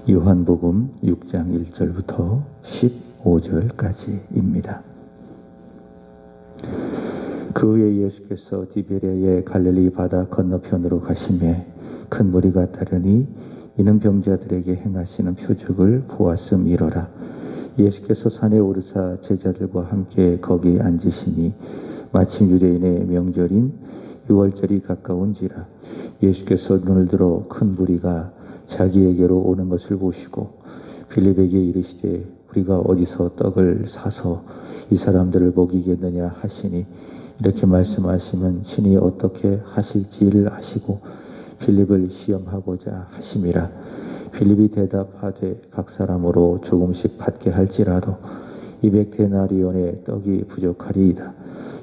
요한복음 6장 1절부터 15절까지입니다. 그 후에 예수께서 디베레의 갈릴리 바다 건너편으로 가시매 큰 무리가 따르니 이는 병자들에게 행하시는 표적을 보았음이러라. 예수께서 산에 오르사 제자들과 함께 거기 앉으시니 마침 유대인의 명절인 유월절이 가까운지라. 예수께서 눈을 들어 큰 무리가 자기에게로 오는 것을 보시고 빌립에게 이르시되 우리가 어디서 떡을 사서 이 사람들을 먹이겠느냐 하시니, 이렇게 말씀하시면 친히 어떻게 하실지를 아시고 빌립을 시험하고자 하심이라. 빌립이 대답하되 각 사람으로 조금씩 받게 할지라도 200데나리온의 떡이 부족하리이다.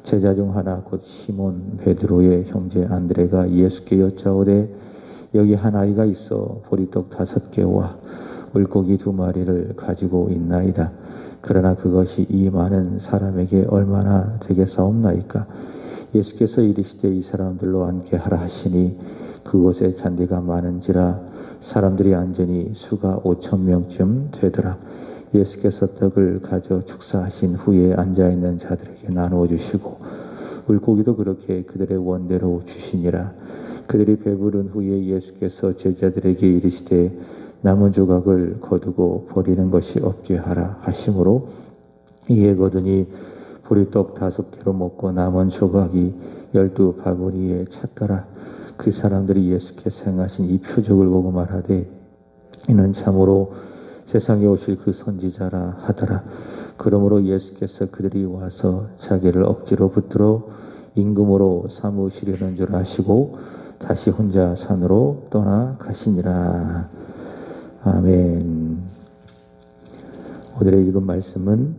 제자 중 하나 곧 시몬 베드로의 형제 안드레가 예수께 여짜오되 여기 한 아이가 있어 보리떡 5개와 물고기 2마리를 가지고 있나이다. 그러나 그것이 이 많은 사람에게 얼마나 되겠사옵나이까? 예수께서 이르시되 이 사람들로 앉게 하라 하시니 그곳에 잔디가 많은지라 사람들이 앉으니 수가 5,000명쯤 되더라. 예수께서 떡을 가져 축사하신 후에 앉아있는 자들에게 나누어 주시고 물고기도 그렇게 그들의 원대로 주시니라. 그들이 배부른 후에 예수께서 제자들에게 이르시되 남은 조각을 거두고 버리는 것이 없게 하라 하심으로 이에 거두니 보리떡 5개로 먹고 남은 조각이 12바구니에 찼더라. 그 사람들이 예수께서 행하신 이 표적을 보고 말하되 이는 참으로 세상에 오실 그 선지자라 하더라. 그러므로 예수께서 그들이 와서 자기를 억지로 붙들어 임금으로 삼으시려는 줄 아시고 다시 혼자 산으로 떠나가시니라. 아멘. 오늘의 읽은 말씀은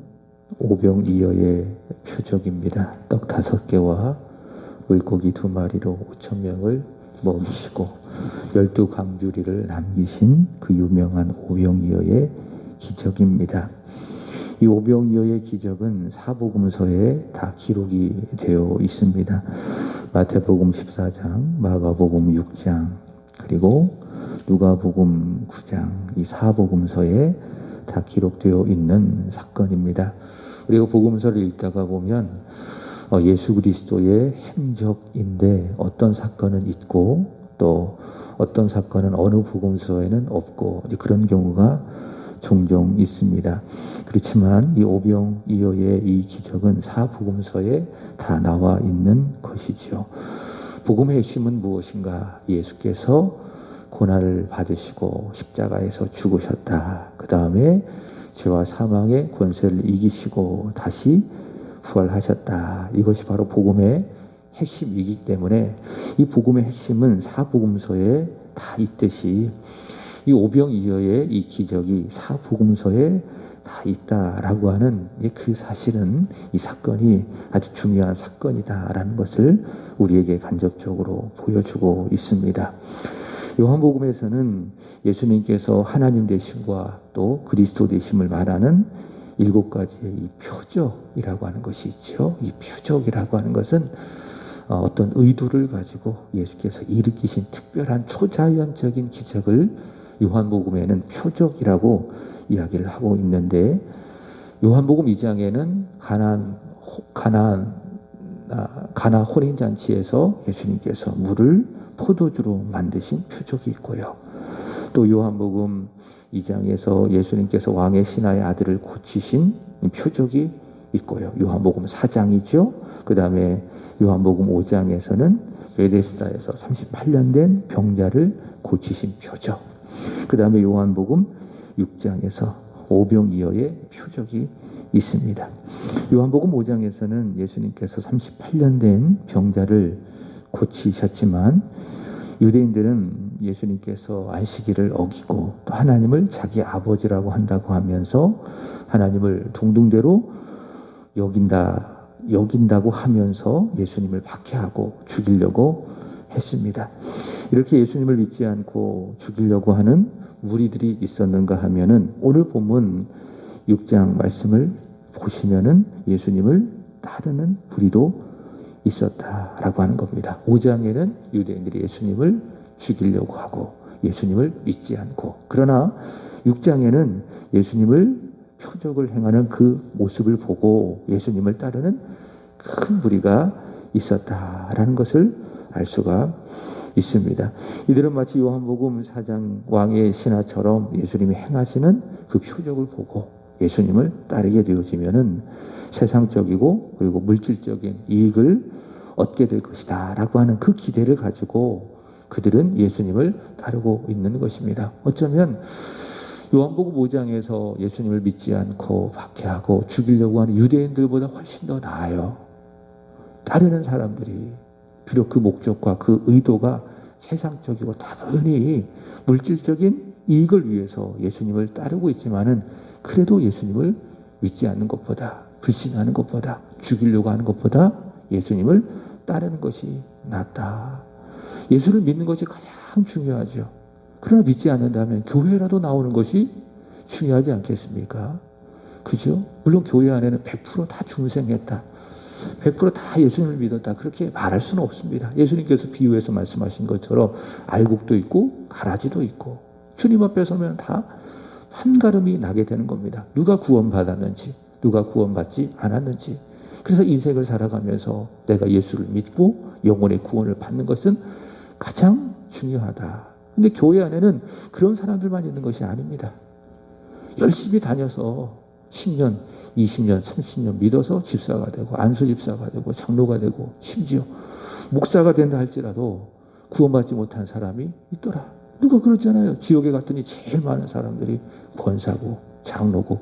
오병이어의 표적입니다. 떡 5개와 물고기 2마리로 5,000명을 먹이시고 12강주리를 남기신 그 유명한 오병이어의 기적입니다. 이 오병이어의 기적은 사복음서에 다 기록이 되어 있습니다. 마태복음 14장, 마가복음 6장, 그리고 누가복음 9장, 이 사복음서에 다 기록되어 있는 사건입니다. 우리가 복음서를 읽다가 보면 예수 그리스도의 행적인데 어떤 사건은 있고 또 어떤 사건은 어느 복음서에는 없고 그런 경우가 종종 있습니다. 그렇지만 이 오병이어의 이 기적은 사복음서에 다 나와 있는 것이죠. 복음의 핵심은 무엇인가? 예수께서 고난을 받으시고 십자가에서 죽으셨다. 그 다음에 죄와 사망의 권세를 이기시고 다시 부활하셨다. 이것이 바로 복음의 핵심이기 때문에 이 복음의 핵심은 사복음서에 다 있듯이 이 오병이어의 이 기적이 사복음서에 다 있다라고 하는 그 사실은 이 사건이 아주 중요한 사건이다라는 것을 우리에게 간접적으로 보여주고 있습니다. 요한복음에서는 예수님께서 하나님 되심과 또 그리스도 되심을 말하는 7가지의 이 표적이라고 하는 것이 있죠. 이 표적이라고 하는 것은 어떤 의도를 가지고 예수께서 일으키신 특별한 초자연적인 기적을 요한복음에는 표적이라고 이야기를 하고 있는데, 요한복음 2장에는 가나 혼인잔치에서 예수님께서 물을 포도주로 만드신 표적이 있고요. 또 요한복음 2장에서 예수님께서 왕의 신하의 아들을 고치신 표적이 있고요. 요한복음 4장이죠. 그 다음에 요한복음 5장에서는 베데스다에서 38년 된 병자를 고치신 표적. 그 다음에 요한복음 6장에서 오병이어의 표적이 있습니다. 요한복음 5장에서는 예수님께서 38년 된 병자를 고치셨지만 유대인들은 예수님께서 안식일을 어기고 또 하나님을 자기 아버지라고 한다고 하면서 하나님을 동등대로 여긴다고 하면서 예수님을 박해하고 죽이려고 했습니다. 이렇게 예수님을 믿지 않고 죽이려고 하는 무리들이 있었는가 하면은 오늘 본문 6장 말씀을 보시면은 예수님을 따르는 무리도 있었다라고 하는 겁니다. 5장에는 유대인들이 예수님을 죽이려고 하고 예수님을 믿지 않고, 그러나 6장에는 예수님을 표적을 행하는 그 모습을 보고 예수님을 따르는 큰 무리가 있었다라는 것을 알 수가 있습니다. 이들은 마치 요한복음 4장 왕의 신하처럼 예수님이 행하시는 그 표적을 보고 예수님을 따르게 되어지면은 세상적이고 그리고 물질적인 이익을 얻게 될 것이다 라고 하는 그 기대를 가지고 그들은 예수님을 따르고 있는 것입니다. 어쩌면 요한복음 5장에서 예수님을 믿지 않고 박해하고 죽이려고 하는 유대인들보다 훨씬 더 나아요. 따르는 사람들이 비록 그 목적과 그 의도가 세상적이고 다분히 물질적인 이익을 위해서 예수님을 따르고 있지만은 그래도 예수님을 믿지 않는 것보다 불신하는 것보다 죽이려고 하는 것보다 예수님을 따르는 것이 낫다. 예수를 믿는 것이 가장 중요하죠. 그러나 믿지 않는다면 교회라도 나오는 것이 중요하지 않겠습니까? 그죠? 물론 교회 안에는 100%다 중생했다. 100%다 예수님을 믿었다. 그렇게 말할 수는 없습니다. 예수님께서 비유해서 말씀하신 것처럼 알곡도 있고 가라지도 있고 주님 앞에 서면 다 한가름이 나게 되는 겁니다. 누가 구원받았는지 누가 구원받지 않았는지. 그래서 인생을 살아가면서 내가 예수를 믿고 영혼의 구원을 받는 것은 가장 중요하다. 근데 교회 안에는 그런 사람들만 있는 것이 아닙니다. 열심히 다녀서 10년, 20년, 30년 믿어서 집사가 되고 안수 집사가 되고 장로가 되고 심지어 목사가 된다 할지라도 구원받지 못한 사람이 있더라. 누가 그러잖아요. 지옥에 갔더니 제일 많은 사람들이 권사고 장로고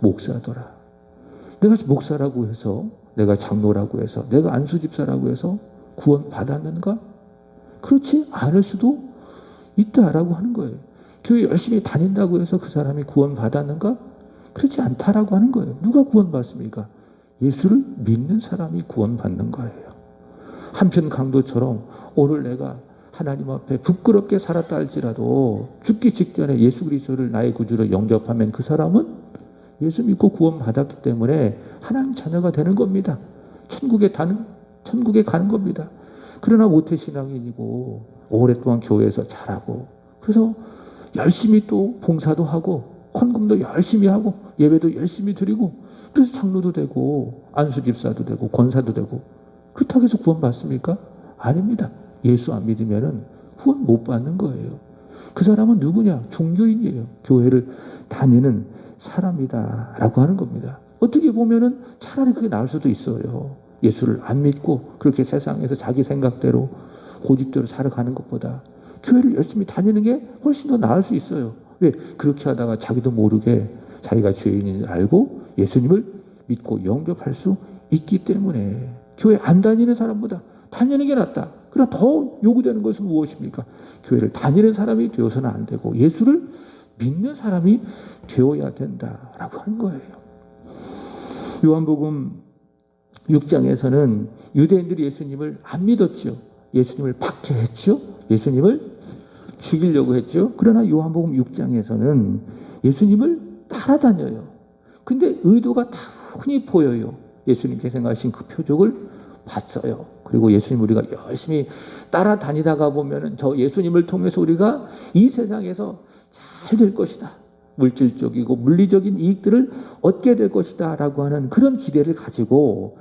목사더라. 내가 목사라고 해서 내가 장로라고 해서 내가 안수 집사라고 해서 구원받았는가? 그렇지 않을 수도 있다라고 하는 거예요. 교회 열심히 다닌다고 해서 그 사람이 구원받았는가? 그렇지 않다라고 하는 거예요. 누가 구원받습니까? 예수를 믿는 사람이 구원받는 거예요. 한편 강도처럼 오늘 내가 하나님 앞에 부끄럽게 살았다 할지라도 죽기 직전에 예수 그리스도를 나의 구주로 영접하면 그 사람은 예수 믿고 구원받았기 때문에 하나님 자녀가 되는 겁니다. 천국에 가는 겁니다. 그러나 모태신앙인이고 오랫동안 교회에서 자라고 그래서 열심히 또 봉사도 하고 헌금도 열심히 하고 예배도 열심히 드리고 그래서 장로도 되고 안수집사도 되고 권사도 되고 그렇다고 해서 구원 받습니까? 아닙니다. 예수 안 믿으면 구원 못 받는 거예요. 그 사람은 누구냐? 종교인이에요. 교회를 다니는 사람이다 라고 하는 겁니다. 어떻게 보면은 차라리 그게 나을 수도 있어요. 예수를 안 믿고 그렇게 세상에서 자기 생각대로 고집대로 살아가는 것보다 교회를 열심히 다니는 게 훨씬 더 나을 수 있어요. 왜? 그렇게 하다가 자기도 모르게 자기가 죄인인 줄 알고 예수님을 믿고 영접할 수 있기 때문에 교회 안 다니는 사람보다 다니는 게 낫다. 그러나 더 요구되는 것은 무엇입니까? 교회를 다니는 사람이 되어서는 안 되고 예수를 믿는 사람이 되어야 된다라고 하는 거예요. 요한복음 6장에서는 유대인들이 예수님을 안 믿었죠. 예수님을 박해했죠. 예수님을 죽이려고 했죠. 그러나 요한복음 6장에서는 예수님을 따라다녀요. 근데 의도가 다분히 보여요. 예수님께서 행하신 그 표적을 봤어요. 그리고 예수님 우리가 열심히 따라다니다가 보면은 저 예수님을 통해서 우리가 이 세상에서 잘 될 것이다. 물질적이고 물리적인 이익들을 얻게 될 것이다 라고 하는 그런 기대를 가지고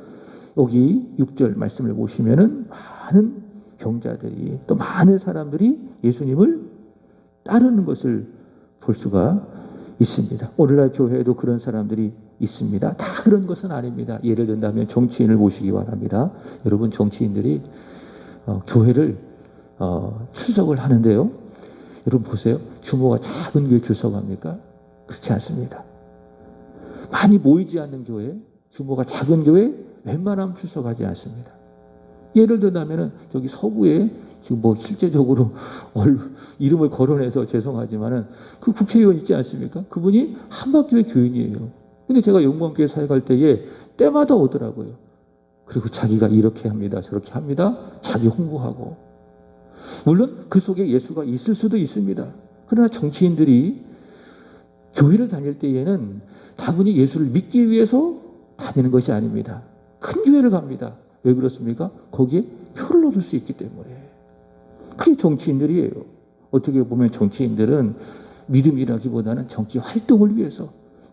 여기 6절 말씀을 보시면은 많은 병자들이 또 많은 사람들이 예수님을 따르는 것을 볼 수가 있습니다. 오늘날 교회에도 그런 사람들이 있습니다. 다 그런 것은 아닙니다. 예를 든다면 정치인을 보시기 바랍니다. 여러분 정치인들이 교회를 출석을 하는데요. 여러분 보세요. 규모가 작은 교회 출석합니까? 그렇지 않습니다. 많이 모이지 않는 교회, 규모가 작은 교회 웬만하면 출석하지 않습니다. 예를 들자면은 저기 서구에 지금 뭐 실제적으로 이름을 거론해서 죄송하지만은 그 국회의원 있지 않습니까? 그분이 한박교회 교인이에요. 근데 제가 영광교회 사역할 때에 때마다 오더라고요. 그리고 자기가 이렇게 합니다, 저렇게 합니다. 자기 홍보하고. 물론 그 속에 예수가 있을 수도 있습니다. 그러나 정치인들이 교회를 다닐 때에는 다분히 예수를 믿기 위해서 다니는 것이 아닙니다. 큰 교회를 갑니다. 왜 그렇습니까? 거기에 표를 얻을 수 있기 때문에. 그게 정치인들이에요. 어떻게 보면 정치인들은 믿음이라기보다는 정치 활동을 위해서,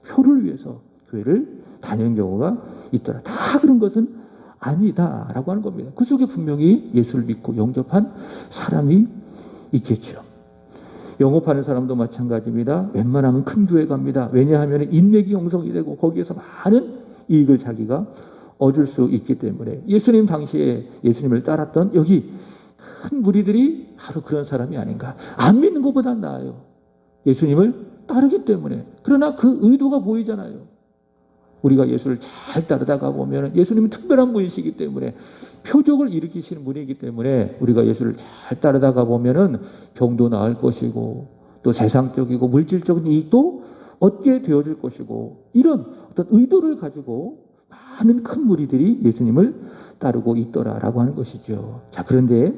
표를 위해서 교회를 다니는 경우가 있더라. 다 그런 것은 아니다라고 하는 겁니다. 그 속에 분명히 예수를 믿고 영접한 사람이 있겠죠. 영업하는 사람도 마찬가지입니다. 웬만하면 큰 교회 갑니다. 왜냐하면 인맥이 형성이 되고 거기에서 많은 이익을 자기가 얻을 수 있기 때문에. 예수님 당시에 예수님을 따랐던 여기 큰 무리들이 바로 그런 사람이 아닌가. 안 믿는 것보다 나아요. 예수님을 따르기 때문에. 그러나 그 의도가 보이잖아요. 우리가 예수를 잘 따르다가 보면 예수님은 특별한 분이시기 때문에, 표적을 일으키시는 분이기 때문에 우리가 예수를 잘 따르다가 보면은 병도 나을 것이고 또 세상적이고 물질적인 이익도 얻게 되어질 것이고, 이런 어떤 의도를 가지고 많은 큰 무리들이 예수님을 따르고 있더라라고 하는 것이죠. 자, 그런데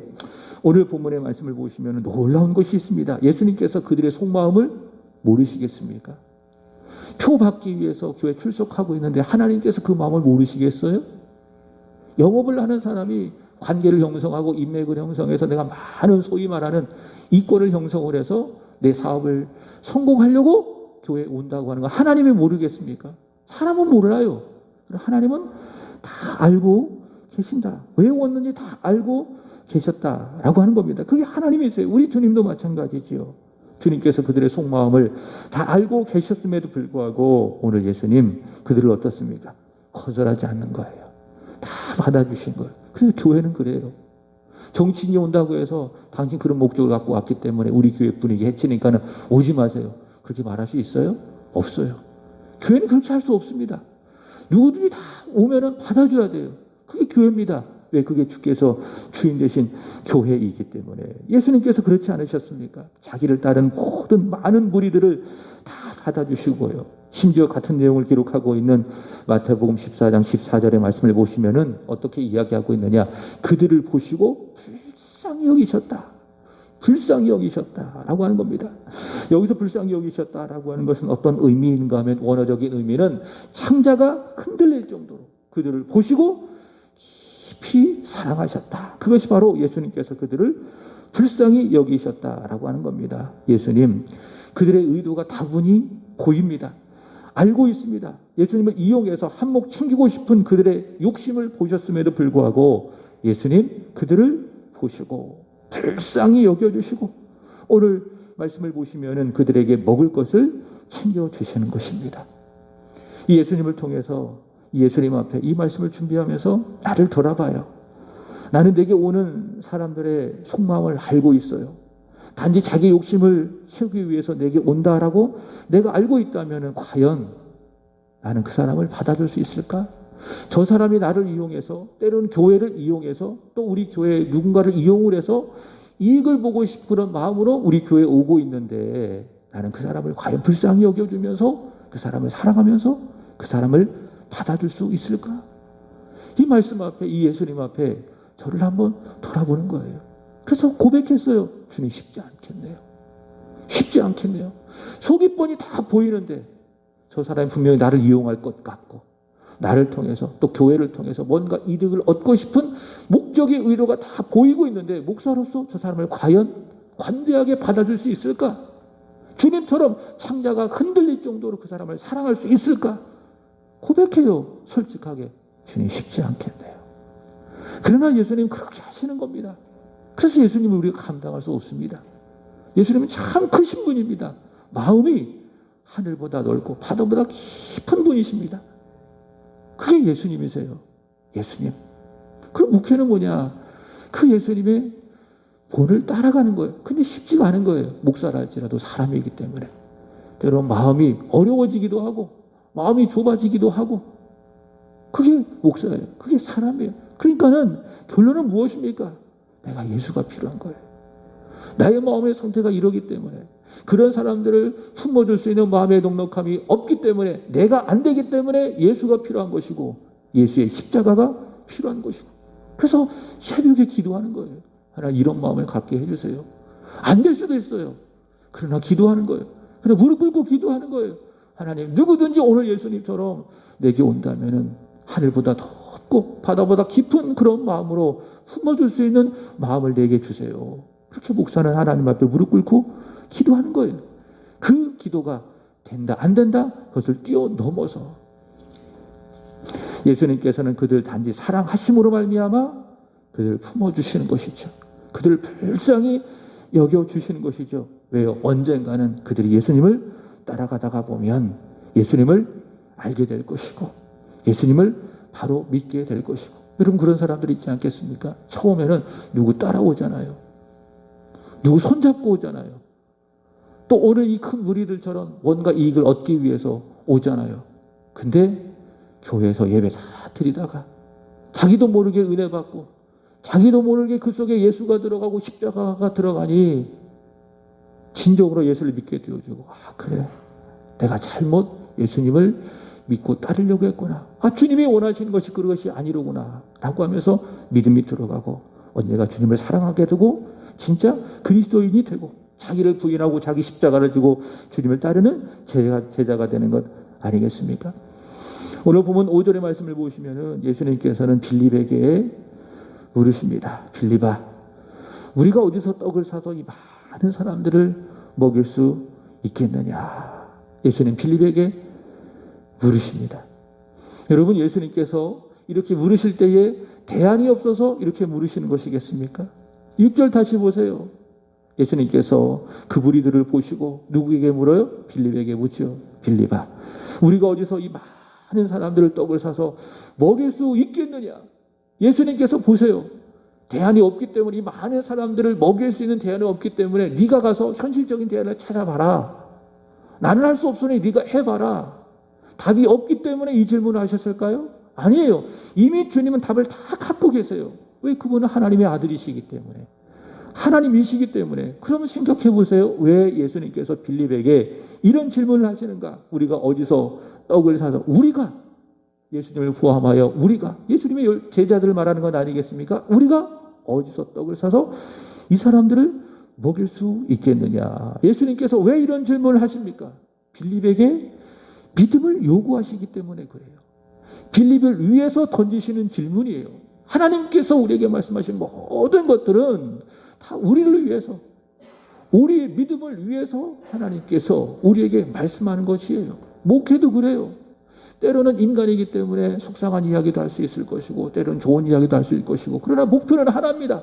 오늘 본문의 말씀을 보시면 놀라운 것이 있습니다. 예수님께서 그들의 속마음을 모르시겠습니까? 표 받기 위해서 교회 출석하고 있는데 하나님께서 그 마음을 모르시겠어요? 영업을 하는 사람이 관계를 형성하고 인맥을 형성해서 내가 많은 소위 말하는 이권을 형성을 해서 내 사업을 성공하려고 교회에 온다고 하는 거 하나님이 모르겠습니까? 사람은 몰라요. 하나님은 다 알고 계신다. 왜 왔는지 다 알고 계셨다라고 하는 겁니다. 그게 하나님이세요. 우리 주님도 마찬가지지요. 주님께서 그들의 속마음을 다 알고 계셨음에도 불구하고 오늘 예수님 그들을 어떻습니까? 거절하지 않는 거예요. 다 받아주신 거예요. 그래서 교회는 그래요. 정치인이 온다고 해서 당신 그런 목적을 갖고 왔기 때문에 우리 교회 분위기 해치니까는 오지 마세요. 그렇게 말할 수 있어요? 없어요. 교회는 그렇게 할 수 없습니다. 누구든지 다 오면은 받아줘야 돼요. 그게 교회입니다. 왜? 그게 주께서 주인 되신 교회이기 때문에. 예수님께서 그렇지 않으셨습니까? 자기를 따른 모든 많은 무리들을 다 받아주시고요. 심지어 같은 내용을 기록하고 있는 마태복음 14장 14절의 말씀을 보시면은 어떻게 이야기하고 있느냐? 그들을 보시고 불쌍히 여기셨다. 불쌍히 여기셨다라고 하는 겁니다. 여기서 불쌍히 여기셨다라고 하는 것은 어떤 의미인가 하면, 원어적인 의미는 창자가 흔들릴 정도로 그들을 보시고 깊이 사랑하셨다. 그것이 바로 예수님께서 그들을 불쌍히 여기셨다라고 하는 겁니다. 예수님, 그들의 의도가 다분히 보입니다. 알고 있습니다. 예수님을 이용해서 한몫 챙기고 싶은 그들의 욕심을 보셨음에도 불구하고 예수님 그들을 보시고 불쌍히 여겨주시고 오늘 말씀을 보시면은 그들에게 먹을 것을 챙겨주시는 것입니다. 이 예수님을 통해서 예수님 앞에 이 말씀을 준비하면서 나를 돌아봐요. 나는 내게 오는 사람들의 속마음을 알고 있어요. 단지 자기 욕심을 채우기 위해서 내게 온다라고 내가 알고 있다면 과연 나는 그 사람을 받아줄 수 있을까? 저 사람이 나를 이용해서, 때로는 교회를 이용해서, 또 우리 교회 누군가를 이용을 해서 이익을 보고 싶은 그런 마음으로 우리 교회에 오고 있는데 나는 그 사람을 과연 불쌍히 여겨주면서 그 사람을 사랑하면서 그 사람을 받아줄 수 있을까? 이 말씀 앞에, 이 예수님 앞에 저를 한번 돌아보는 거예요. 그래서 고백했어요. 주님, 쉽지 않겠네요. 쉽지 않겠네요. 속이 뻔히 다 보이는데 저 사람이 분명히 나를 이용할 것 같고 나를 통해서 또 교회를 통해서 뭔가 이득을 얻고 싶은 목적의 의도가 다 보이고 있는데 목사로서 저 사람을 과연 관대하게 받아줄 수 있을까? 주님처럼 창자가 흔들릴 정도로 그 사람을 사랑할 수 있을까? 고백해요. 솔직하게. 주님, 쉽지 않겠네요. 그러나 예수님 그렇게 하시는 겁니다. 그래서 예수님을 우리가 감당할 수 없습니다. 예수님은 참 크신 분입니다. 마음이 하늘보다 넓고 바다보다 깊은 분이십니다. 그게 예수님이세요. 예수님. 그 목회는 뭐냐? 그 예수님의 본을 따라가는 거예요. 근데 쉽지가 않은 거예요. 목사랄지라도 사람이기 때문에. 때로는 마음이 어려워지기도 하고 마음이 좁아지기도 하고 그게 목사예요. 그게 사람이에요. 그러니까는 결론은 무엇입니까? 내가 예수가 필요한 거예요. 나의 마음의 상태가 이러기 때문에 그런 사람들을 품어줄 수 있는 마음의 넉넉함이 없기 때문에 내가 안 되기 때문에 예수가 필요한 것이고 예수의 십자가가 필요한 것이고 그래서 새벽에 기도하는 거예요. 하나님 이런 마음을 갖게 해주세요. 안 될 수도 있어요. 그러나 기도하는 거예요. 그러나 무릎 꿇고 기도하는 거예요. 하나님 누구든지 오늘 예수님처럼 내게 온다면은 하늘보다 높고 바다보다 깊은 그런 마음으로 품어줄 수 있는 마음을 내게 주세요. 그렇게 목사는 하나님 앞에 무릎 꿇고 기도하는 거예요. 그 기도가 된다 안 된다 그것을 뛰어넘어서 예수님께서는 그들 단지 사랑하심으로 말미암아 그들을 품어주시는 것이죠. 그들을 불쌍히 여겨주시는 것이죠. 왜요? 언젠가는 그들이 예수님을 따라가다가 보면 예수님을 알게 될 것이고 예수님을 바로 믿게 될 것이고 여러분 그런 사람들이 있지 않겠습니까? 처음에는 누구 따라오잖아요. 누구 손잡고 오잖아요. 또 오늘 이 큰 무리들처럼 뭔가 이익을 얻기 위해서 오잖아요. 근데 교회에서 예배 다 드리다가 자기도 모르게 은혜 받고 자기도 모르게 그 속에 예수가 들어가고 십자가가 들어가니 진정으로 예수를 믿게 되어주고 그래 내가 잘못 예수님을 믿고 따르려고 했구나. 주님이 원하시는 것이 그것이 아니로구나 라고 하면서 믿음이 들어가고 언제가 주님을 사랑하게 되고 진짜 그리스도인이 되고 자기를 부인하고 자기 십자가를 지고 주님을 따르는 제자가 되는 것 아니겠습니까? 오늘 보면 5절의 말씀을 보시면은 예수님께서는 빌립에게 물으십니다. 빌립아, 우리가 어디서 떡을 사서 이 많은 사람들을 먹일 수 있겠느냐? 예수님 빌립에게 물으십니다. 여러분 예수님께서 이렇게 물으실 때에 대안이 없어서 이렇게 물으시는 것이겠습니까? 6절 다시 보세요. 예수님께서 그 무리들을 보시고 누구에게 물어요? 빌립에게 묻죠. 빌립아, 우리가 어디서 이 많은 사람들을 떡을 사서 먹일 수 있겠느냐? 예수님께서 보세요. 대안이 없기 때문에 이 많은 사람들을 먹일 수 있는 대안이 없기 때문에 네가 가서 현실적인 대안을 찾아봐라. 나는 할 수 없으니 네가 해봐라. 답이 없기 때문에 이 질문을 하셨을까요? 아니에요. 이미 주님은 답을 다 갖고 계세요. 왜? 그분은 하나님의 아들이시기 때문에. 하나님이시기 때문에. 그러면 생각해 보세요. 왜 예수님께서 빌립에게 이런 질문을 하시는가? 우리가 어디서 떡을 사서 우리가 예수님을 포함하여 우리가 예수님의 제자들을 말하는 건 아니겠습니까? 우리가 어디서 떡을 사서 이 사람들을 먹일 수 있겠느냐? 예수님께서 왜 이런 질문을 하십니까? 빌립에게 믿음을 요구하시기 때문에 그래요. 빌립을 위해서 던지시는 질문이에요. 하나님께서 우리에게 말씀하신 모든 것들은 다 우리를 위해서, 우리의 믿음을 위해서 하나님께서 우리에게 말씀하는 것이에요. 목회도 그래요. 때로는 인간이기 때문에 속상한 이야기도 할 수 있을 것이고 때로는 좋은 이야기도 할 수 있을 것이고 그러나 목표는 하나입니다.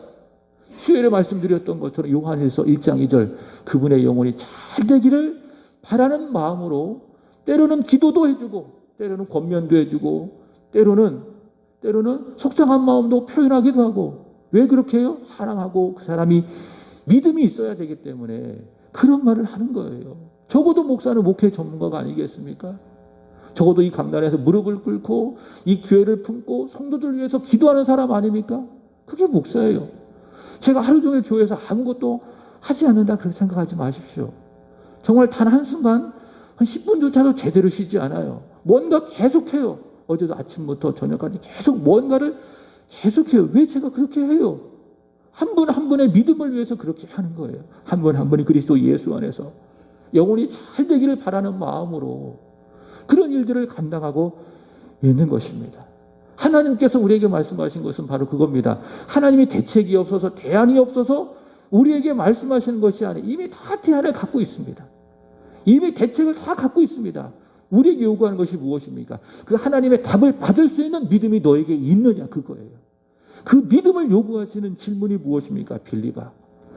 수요일에 말씀드렸던 것처럼 요한일서 1장 2절 그분의 영혼이 잘 되기를 바라는 마음으로 때로는 기도도 해주고 때로는 권면도 해주고 때로는 속상한 마음도 표현하기도 하고 왜 그렇게 해요? 사랑하고 그 사람이 믿음이 있어야 되기 때문에 그런 말을 하는 거예요. 적어도 목사는 목회 전문가가 아니겠습니까? 적어도 이 강단에서 무릎을 꿇고 이 교회를 품고 성도들 위해서 기도하는 사람 아닙니까? 그게 목사예요. 제가 하루 종일 교회에서 아무것도 하지 않는다 그렇게 생각하지 마십시오. 정말 단 한순간 한 10분조차도 제대로 쉬지 않아요. 뭔가 계속해요. 어제도 아침부터 저녁까지 계속 뭔가를 계속해요. 왜 제가 그렇게 해요? 한 분 한 분의 믿음을 위해서 그렇게 하는 거예요. 한 분 한 분이 그리스도 예수 안에서 영혼이 잘 되기를 바라는 마음으로 그런 일들을 감당하고 있는 것입니다. 하나님께서 우리에게 말씀하신 것은 바로 그겁니다. 하나님이 대책이 없어서 대안이 없어서 우리에게 말씀하시는 것이 아니에요. 이미 다 대안을 갖고 있습니다. 이미 대책을 다 갖고 있습니다. 우리에게 요구하는 것이 무엇입니까? 그 하나님의 답을 받을 수 있는 믿음이 너에게 있느냐 그거예요. 그 믿음을 요구하시는 질문이 무엇입니까? 빌립아,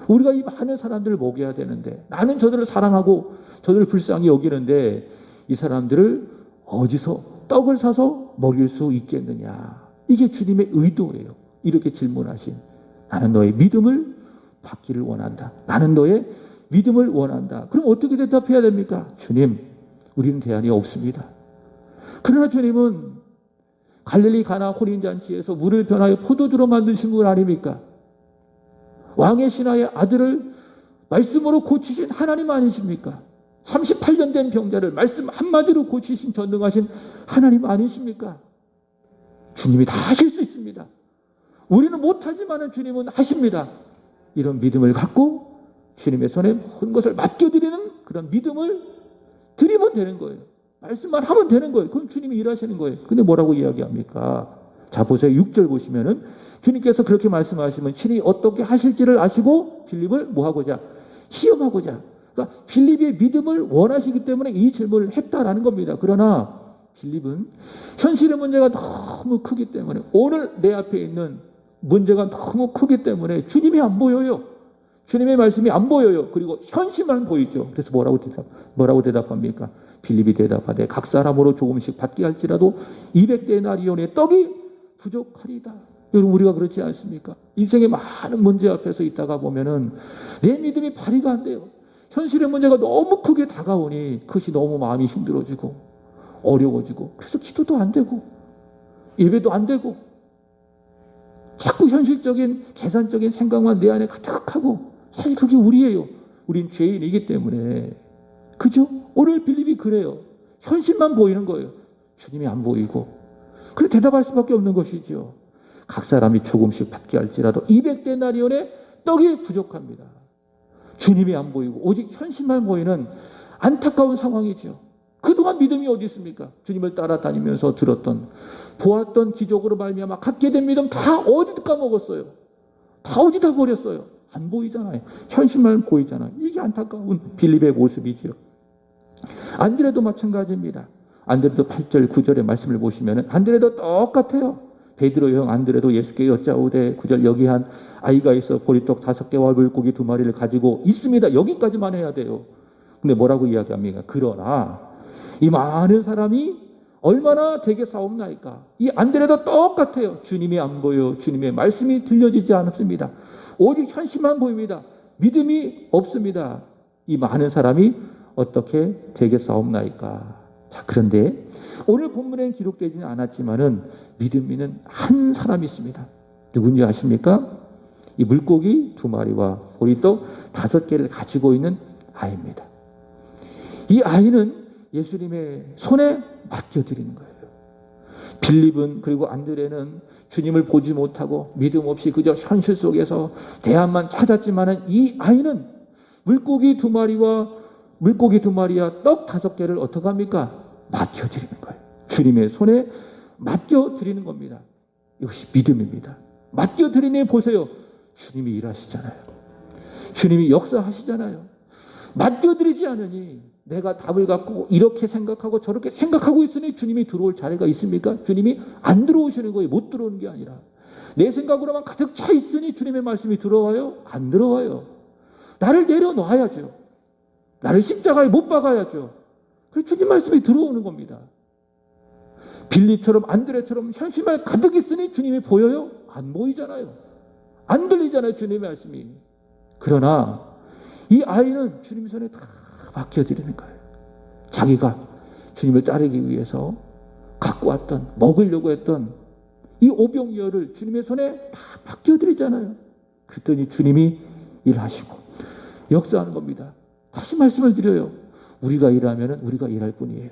우리가 이 많은 사람들을 먹여야 되는데 나는 저들을 사랑하고 저들을 불쌍히 여기는데 이 사람들을 어디서 떡을 사서 먹일 수 있겠느냐? 이게 주님의 의도예요. 이렇게 질문하신 나는 너의 믿음을 받기를 원한다. 나는 너의 믿음을 원한다. 그럼 어떻게 대답해야 됩니까? 주님, 우리는 대안이 없습니다. 그러나 주님은 갈릴리 가나 혼인잔치에서 물을 변하여 포도주로 만드신 분 아닙니까? 왕의 신하의 아들을 말씀으로 고치신 하나님 아니십니까? 38년 된 병자를 말씀 한마디로 고치신 전능하신 하나님 아니십니까? 주님이 다 하실 수 있습니다. 우리는 못하지만 주님은 하십니다. 이런 믿음을 갖고 주님의 손에 모든 것을 맡겨드리는 그런 믿음을 드리면 되는 거예요. 말씀만 하면 되는 거예요. 그럼 주님이 일하시는 거예요. 근데 뭐라고 이야기합니까? 자 보세요. 6절 보시면은 주님께서 그렇게 말씀하시면 친히 어떻게 하실지를 아시고 빌립을 뭐하고자? 시험하고자. 그러니까 빌립의 믿음을 원하시기 때문에 이 질문을 했다라는 겁니다. 그러나 빌립은 현실의 문제가 너무 크기 때문에, 오늘 내 앞에 있는 문제가 너무 크기 때문에 주님이 안 보여요. 주님의 말씀이 안 보여요. 그리고 현실만 보이죠. 그래서 뭐라고 대답합니까? 빌립이 대답하되 각 사람으로 조금씩 받게 할지라도 200데나리온의 떡이 부족하리다. 여러분, 우리가 그렇지 않습니까? 인생의 많은 문제 앞에서 있다가 보면은 내 믿음이 발휘가 안 돼요. 현실의 문제가 너무 크게 다가오니 그것이 너무 마음이 힘들어지고 어려워지고, 그래서 기도도 안 되고 예배도 안 되고 자꾸 현실적인 계산적인 생각만 내 안에 가득하고, 사실 그게 우리예요. 우린 죄인이기 때문에. 그죠? 오늘 빌립이 그래요. 현실만 보이는 거예요. 주님이 안 보이고. 그래 대답할 수밖에 없는 것이죠. 각 사람이 조금씩 받게 할지라도 200데나리온의 떡이 부족합니다. 주님이 안 보이고 오직 현실만 보이는 안타까운 상황이죠. 그동안 믿음이 어디 있습니까? 주님을 따라다니면서 들었던, 보았던 기적으로 말미암아 갖게 된 믿음 다 어디 까먹었어요. 다 어디다 버렸어요. 안 보이잖아요. 현실만 보이잖아요. 이게 안타까운 빌립의 모습이죠. 안드레도 마찬가지입니다. 안드레도 8절 9절의 말씀을 보시면 안드레도 똑같아요. 베드로 형 안드레도 예수께 여짜오되 9절 여기 한 아이가 있어 보리떡 5개와 물고기 2마리를 가지고 있습니다. 여기까지만 해야 돼요. 근데 뭐라고 이야기합니까? 그러나 이 많은 사람이 얼마나 되게 싸움나이까. 이 안드레도 똑같아요. 주님이 안 보여. 주님의 말씀이 들려지지 않습니다. 오직 현실만 보입니다. 믿음이 없습니다. 이 많은 사람이 어떻게 되게 싸움나이까. 자, 그런데 오늘 본문엔 기록되지는 않았지만은 믿음 있는 한 사람이 있습니다. 누군지 아십니까? 이 물고기 2마리와 보리떡 5개를 가지고 있는 아이입니다. 이 아이는 예수님의 손에 맡겨드리는 거예요. 빌립은, 그리고 안드레는 주님을 보지 못하고 믿음 없이 그저 현실 속에서 대안만 찾았지만은 이 아이는 물고기 2마리와 떡 5개를 어떻게 합니까? 맡겨드리는 거예요. 주님의 손에 맡겨드리는 겁니다. 이것이 믿음입니다. 맡겨드리니 보세요. 주님이 일하시잖아요. 주님이 역사하시잖아요. 맡겨드리지 않으니 내가 답을 갖고 이렇게 생각하고 저렇게 생각하고 있으니 주님이 들어올 자리가 있습니까? 주님이 안 들어오시는 거예요. 못 들어오는 게 아니라 내 생각으로만 가득 차 있으니 주님의 말씀이 들어와요? 안 들어와요. 나를 내려놔야죠. 나를 십자가에 못 박아야죠. 그래서 주님 말씀이 들어오는 겁니다. 빌립처럼 안드레처럼 현실만 가득 있으니 주님이 보여요? 안 보이잖아요. 안 들리잖아요. 주님의 말씀이. 그러나 이 아이는 주님 손에 다 맡겨드리는 거예요. 자기가 주님을 따르기 위해서 갖고 왔던, 먹으려고 했던 이 오병이어를 주님의 손에 다 맡겨드리잖아요. 그랬더니 주님이 일하시고 역사하는 겁니다. 다시 말씀을 드려요. 우리가 일하면 우리가 일할 뿐이에요.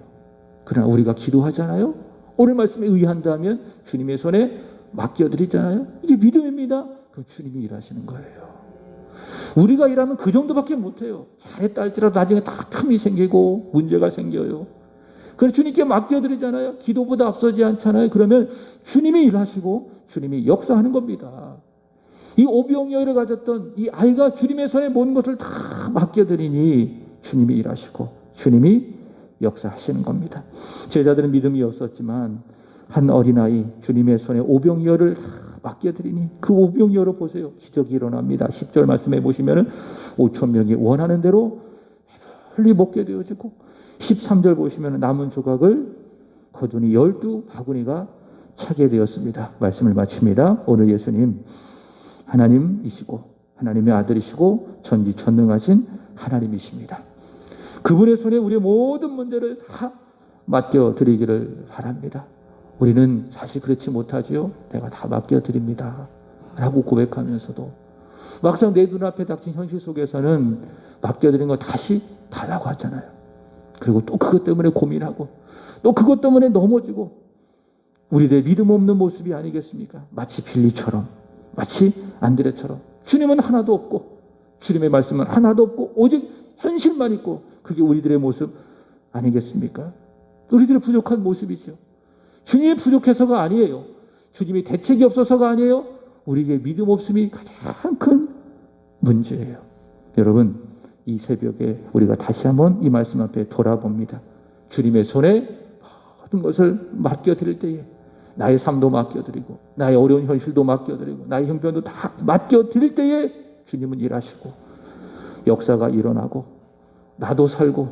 그러나 우리가 기도하잖아요. 오늘 말씀에 의한다면 주님의 손에 맡겨드리잖아요. 이게 믿음입니다. 그럼 주님이 일하시는 거예요. 우리가 일하면 그 정도밖에 못해요. 잘했다 할지라도 나중에 다 틈이 생기고 문제가 생겨요. 그래서 주님께 맡겨드리잖아요. 기도보다 앞서지 않잖아요. 그러면 주님이 일하시고 주님이 역사하는 겁니다. 이 오병이어를 가졌던 이 아이가 주님의 손에 모든 것을 다 맡겨드리니 주님이 일하시고 주님이 역사하시는 겁니다. 제자들은 믿음이 없었지만 한 어린아이 주님의 손에 오병이어를 맡겨드리니 그 오병이어로 보세요. 기적이 일어납니다. 10절 말씀해 보시면 5,000명이 원하는 대로 배불리 먹게 되어지고 13절 보시면 남은 조각을 거두니 12바구니가 차게 되었습니다. 말씀을 마칩니다. 오늘 예수님 하나님이시고 하나님의 아들이시고 전지전능하신 하나님이십니다. 그분의 손에 우리의 모든 문제를 다 맡겨드리기를 바랍니다. 우리는 사실 그렇지 못하지요. 내가 다 맡겨드립니다 라고 고백하면서도 막상 내 눈앞에 닥친 현실 속에서는 맡겨드린 거 다시 달라고 하잖아요. 그리고 또 그것 때문에 고민하고 또 그것 때문에 넘어지고 우리들의 믿음 없는 모습이 아니겠습니까? 마치 빌립처럼, 마치 안드레처럼 주님은 하나도 없고 주님의 말씀은 하나도 없고 오직 현실만 있고 그게 우리들의 모습 아니겠습니까? 우리들의 부족한 모습이죠. 주님이 부족해서가 아니에요. 주님이 대책이 없어서가 아니에요. 우리에게 믿음 없음이 가장 큰 문제예요. 여러분, 이 새벽에 우리가 다시 한번 이 말씀 앞에 돌아봅니다. 주님의 손에 모든 것을 맡겨드릴 때에 나의 삶도 맡겨드리고 나의 어려운 현실도 맡겨드리고 나의 형편도 다 맡겨드릴 때에 주님은 일하시고 역사가 일어나고 나도 살고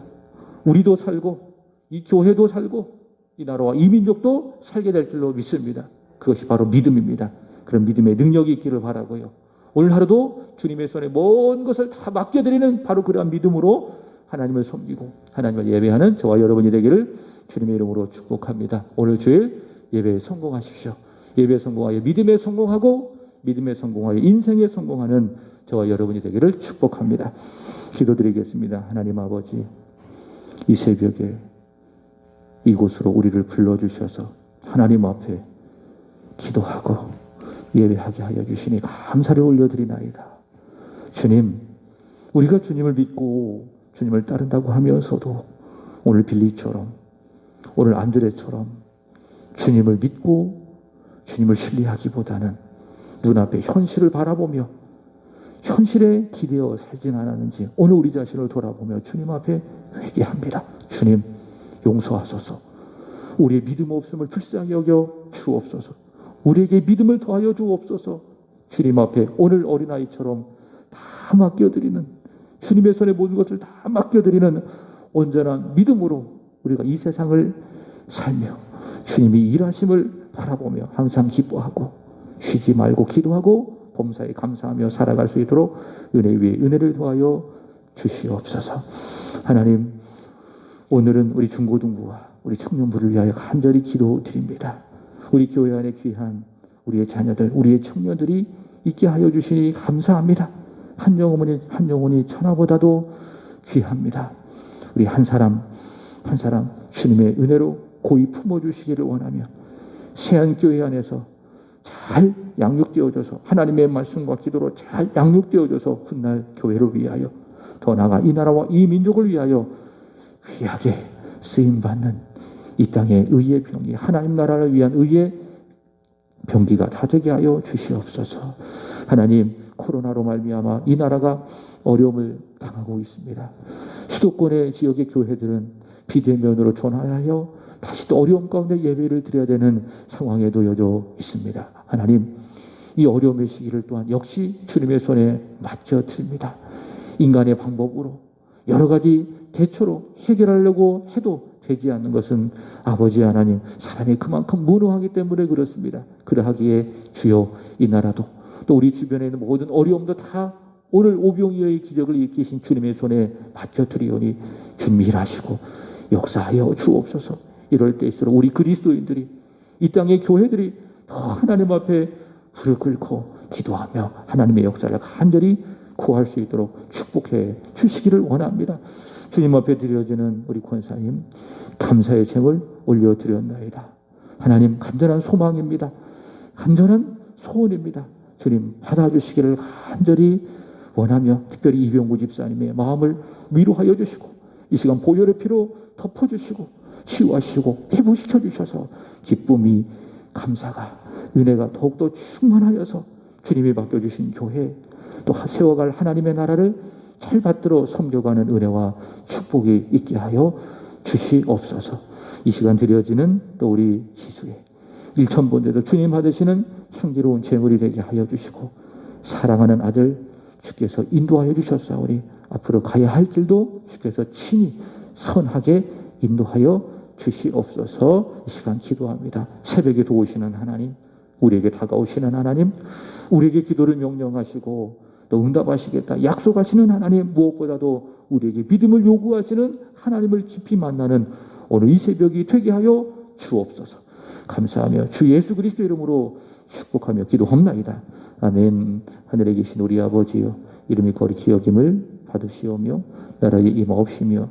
우리도 살고 이 교회도 살고 이 나라와 이 민족도 살게 될 줄로 믿습니다. 그것이 바로 믿음입니다. 그런 믿음의 능력이 있기를 바라고요. 오늘 하루도 주님의 손에 모든 것을 다 맡겨드리는 바로 그러한 믿음으로 하나님을 섬기고 하나님을 예배하는 저와 여러분이 되기를 주님의 이름으로 축복합니다. 오늘 주일 예배에 성공하십시오. 예배에 성공하여 믿음에 성공하고 믿음에 성공하여 인생에 성공하는 저와 여러분이 되기를 축복합니다. 기도드리겠습니다. 하나님 아버지, 이 새벽에 이곳으로 우리를 불러주셔서 하나님 앞에 기도하고 예배하게 하여 주시니 감사를 올려드리나이다. 주님, 우리가 주님을 믿고 주님을 따른다고 하면서도 오늘 빌리처럼 오늘 안드레처럼 주님을 믿고 주님을 신뢰하기보다는 눈앞의 현실을 바라보며 현실에 기대어 살진 않았는지 오늘 우리 자신을 돌아보며 주님 앞에 회개합니다. 주님, 용서하소서. 우리의 믿음 없음을 불쌍히 여겨 주옵소서. 우리에게 믿음을 더하여 주옵소서. 주님 앞에 오늘 어린아이처럼 다 맡겨드리는, 주님의 손에 모든 것을 다 맡겨드리는 온전한 믿음으로 우리가 이 세상을 살며 주님이 일하심을 바라보며 항상 기뻐하고 쉬지 말고 기도하고 범사에 감사하며 살아갈 수 있도록 은혜 위에 은혜를 더하여 주시옵소서. 하나님, 오늘은 우리 중고등부와 우리 청년부를 위하여 간절히 기도드립니다. 우리 교회 안에 귀한 우리의 자녀들, 우리의 청년들이 있게 하여 주시니 감사합니다. 한 영혼이 천하보다도 귀합니다. 우리 한 사람 한 사람 주님의 은혜로 고이 품어주시기를 원하며 세안교회 안에서 잘 양육되어져서 하나님의 말씀과 기도로 잘 양육되어져서 훗날 교회를 위하여 더 나아가 이 나라와 이 민족을 위하여 귀하게 쓰임받는 이 땅의 의의 병기, 하나님 나라를 위한 의의 병기가 다 되게 하여 주시옵소서. 하나님, 코로나로 말미암아 이 나라가 어려움을 당하고 있습니다. 수도권의 지역의 교회들은 비대면으로 전환하여 다시 또 어려움 가운데 예배를 드려야 되는 상황에 놓여져 있습니다. 하나님, 이 어려움의 시기를 또한 역시 주님의 손에 맡겨드립니다. 인간의 방법으로 여러 가지 대처로 해결하려고 해도 되지 않는 것은 아버지 하나님, 사람이 그만큼 무능하기 때문에 그렇습니다. 그러하기에 주여 이 나라도 또 우리 주변에 있는 모든 어려움도 다 오늘 오병이어의 기적을 일으키신 주님의 손에 맡겨드리오니 주님이 일하시고 역사하여 주옵소서. 이럴 때일수록 우리 그리스도인들이 이 땅의 교회들이 더 하나님 앞에 불을 끓고 기도하며 하나님의 역사를 간절히 구할 수 있도록 축복해 주시기를 원합니다. 주님 앞에 드려지는 우리 권사님 감사의 쟁을 올려드렸나이다. 하나님, 간절한 소망입니다. 간절한 소원입니다. 주님 받아주시기를 간절히 원하며 특별히 이병구 집사님의 마음을 위로하여 주시고 이 시간 보혈의 피로 덮어주시고 치유하시고 회복시켜 주셔서 기쁨이, 감사가, 은혜가 더욱더 충만하여서 주님이 맡겨주신 교회 또 세워갈 하나님의 나라를 잘 받들어 섬겨가는 은혜와 축복이 있게 하여 주시옵소서. 이 시간 드려지는 또 우리 지수의 일천번대도 주님 받으시는 향기로운 제물이 되게 하여 주시고 사랑하는 아들 주께서 인도하여 주셨사오니 앞으로 가야 할 길도 주께서 친히 선하게 인도하여 주시옵소서. 이 시간 기도합니다. 새벽에 도우시는 하나님, 우리에게 다가오시는 하나님, 우리에게 기도를 명령하시고 또 응답하시겠다 약속하시는 하나님, 무엇보다도 우리에게 믿음을 요구하시는 하나님을 깊이 만나는 오늘 이 새벽이 되게 하여 주옵소서. 감사하며 주 예수 그리스도 이름으로 축복하며 기도합나이다. 아멘. 하늘에 계신 우리 아버지여, 이름이 거룩히 여김을 받으시오며 나라에 임하옵시며